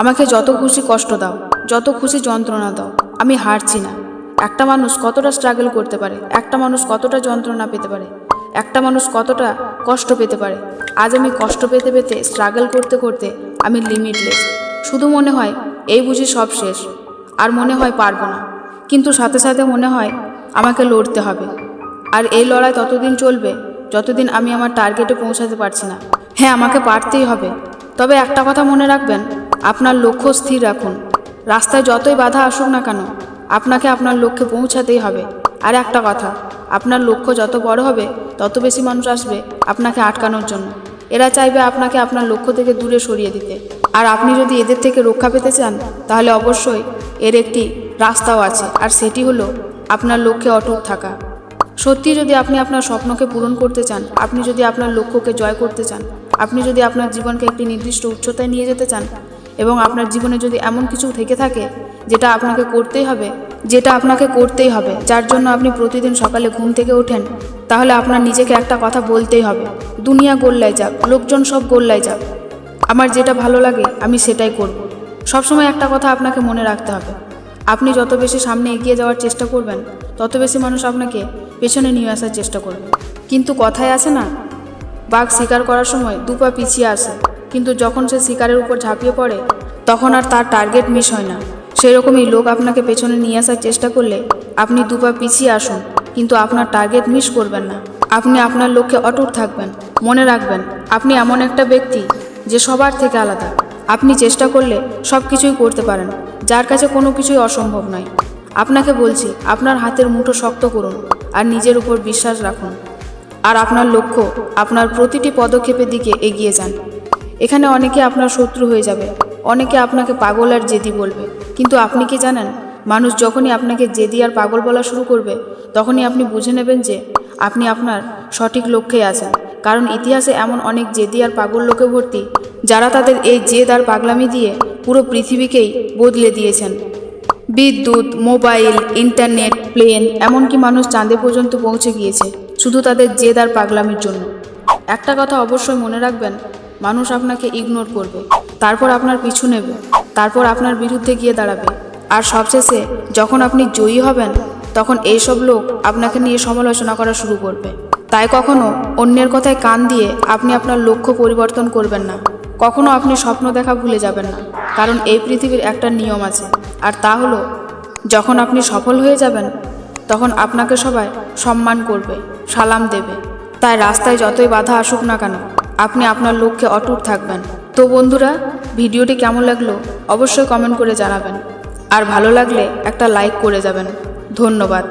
আমাকে যত খুশি কষ্ট দাও, যত খুশি যন্ত্রণা দাও, আমি হারছি না। একটা মানুষ কতটা স্ট্রাগল করতে পারে, একটা মানুষ কতটা যন্ত্রণা পেতে পারে, একটা মানুষ কতটা কষ্ট পেতে পারে। আজ আমি কষ্ট পেতে পেতে স্ট্রাগল করতে করতে আমি লিমিটলেস। শুধু মনে হয় এই বুঝি সব শেষ, আর মনে হয় পারবো না। কিন্তু সাথে সাথে মনে হয় আমাকে লড়তে হবে। আর এই লড়াই ততদিন চলবে যতদিন আমি আমার টার্গেটে পৌঁছাতে পারছি না। হ্যাঁ, আমাকে পারতেই হবে। তবে একটা কথা মনে রাখবেন, আপনার লক্ষ্য স্থির রাখুন। রাস্তায় যতই বাধা আসুক না কেন, আপনাকে আপনার লক্ষ্যে পৌঁছাতেই হবে। আর একটা কথা, আপনার লক্ষ্য যত বড় হবে তত বেশি মানুষ আসবে আপনাকে আটকানোর জন্য। এরা চাইবে আপনাকে আপনার লক্ষ্য থেকে দূরে সরিয়ে দিতে। আর আপনি যদি এদের থেকে রক্ষা পেতে চান, তাহলে অবশ্যই এর একটি রাস্তাও আছে, আর সেটি হলো আপনার লক্ষ্যে অটুট থাকা। সত্যি যদি আপনি আপনার স্বপ্নকে পূরণ করতে চান, আপনি যদি আপনার লক্ষ্যকে জয় করতে চান, আপনি যদি আপনার জীবনকে একটি নির্দিষ্ট উচ্চতায় নিয়ে যেতে চান, এবং আপনার জীবনে যদি এমন কিছু থেকে থাকে যেটা আপনাকে করতেই হবে, যার জন্য আপনি প্রতিদিন সকালে ঘুম থেকে ওঠেন, তাহলে আপনার নিজেকে একটা কথা বলতেই হবে। দুনিয়া গোল্লায় যাক, লোকজন সব গোল্লায় যাক, আমার যেটা ভালো লাগে আমি সেটাই করব। সবসময় একটা কথা আপনাকে মনে রাখতে হবে, আপনি যত বেশি সামনে এগিয়ে যাওয়ার চেষ্টা করবেন, তত বেশি মানুষ আপনাকে পেছনে নিয়ে আসার চেষ্টা করবে। কিন্তু কথায় আছে না, বাঘ শিকার করার সময় দুপা পিছিয়ে আসে, কিন্তু যখন সে শিকারের উপর ঝাঁপিয়ে পড়ে তখন আর তার টার্গেট মিস হয় না। সেরকমই লোক আপনাকে পেছনে নিয়ে আসার চেষ্টা করলে আপনি দুপা পিছিয়ে আসুন, কিন্তু আপনার টার্গেট মিস করবেন না। আপনি আপনার লক্ষ্যে অটুট থাকবেন। মনে রাখবেন, আপনি এমন একটা ব্যক্তি যে সবার থেকে আলাদা। আপনি চেষ্টা করলে সব কিছুই করতে পারেন, যার কাছে কোনো কিছুই অসম্ভব নয়। আপনাকে বলছি, আপনার হাতের মুঠো শক্ত করুন আর নিজের উপর বিশ্বাস রাখুন। আর আপনার লক্ষ্য, আপনার প্রতিটি পদক্ষেপের দিকে এগিয়ে যান। এখানে অনেকে আপনার শত্রু হয়ে যাবে, অনেকে আপনাকে পাগল আর জেদি বলবে, কিন্তু আপনি কি জানেন, মানুষ যখনই আপনাকে জেদি আর পাগল বলা শুরু করবে, তখনই আপনি বুঝে নেবেন যে আপনি আপনার সঠিক লক্ষ্যে আছেন। কারণ ইতিহাসে এমন অনেক জেদি আর পাগল লোকে ভর্তি, যারা তাদের এই জেদ আর পাগলামি দিয়ে পুরো পৃথিবীকেই বদলে দিয়েছেন। বিদ্যুৎ, মোবাইল, ইন্টারনেট, প্লেন, এমনকি মানুষ চাঁদে পর্যন্ত পৌঁছে গিয়েছে শুধু তাদের জেদ আর পাগলামির জন্য। একটা কথা অবশ্যই মনে রাখবেন, মানুষ আপনাকে ইগনোর করবে, তারপর আপনার পিছু নেবে, তারপর আপনার বিরুদ্ধে গিয়ে দাঁড়াবে, আর সবশেষে যখন আপনি জয়ী হবেন, তখন এইসব লোক আপনাকে নিয়ে সমালোচনা করা শুরু করবে। তাই কখনো অন্যের কথায় কান দিয়ে আপনি আপনার লক্ষ্য পরিবর্তন করবেন না। কখনো আপনি স্বপ্ন দেখা ভুলে যাবেন না, কারণ এই পৃথিবীর একটা নিয়ম আছে, আর তা হলো যখন আপনি সফল হয়ে যাবেন, তখন আপনাকে সবাই সম্মান করবে, সালাম দেবে। তাই রাস্তায় যতই বাধা আসুক না কেন, আপনি আপনার লক্ষ্যে অটুট থাকবেন। তো বন্ধুরা, ভিডিওটি কেমন লাগলো অবশ্যই কমেন্ট করে জানাবেন, আর ভালো লাগলে একটা লাইক করে যাবেন। ধন্যবাদ।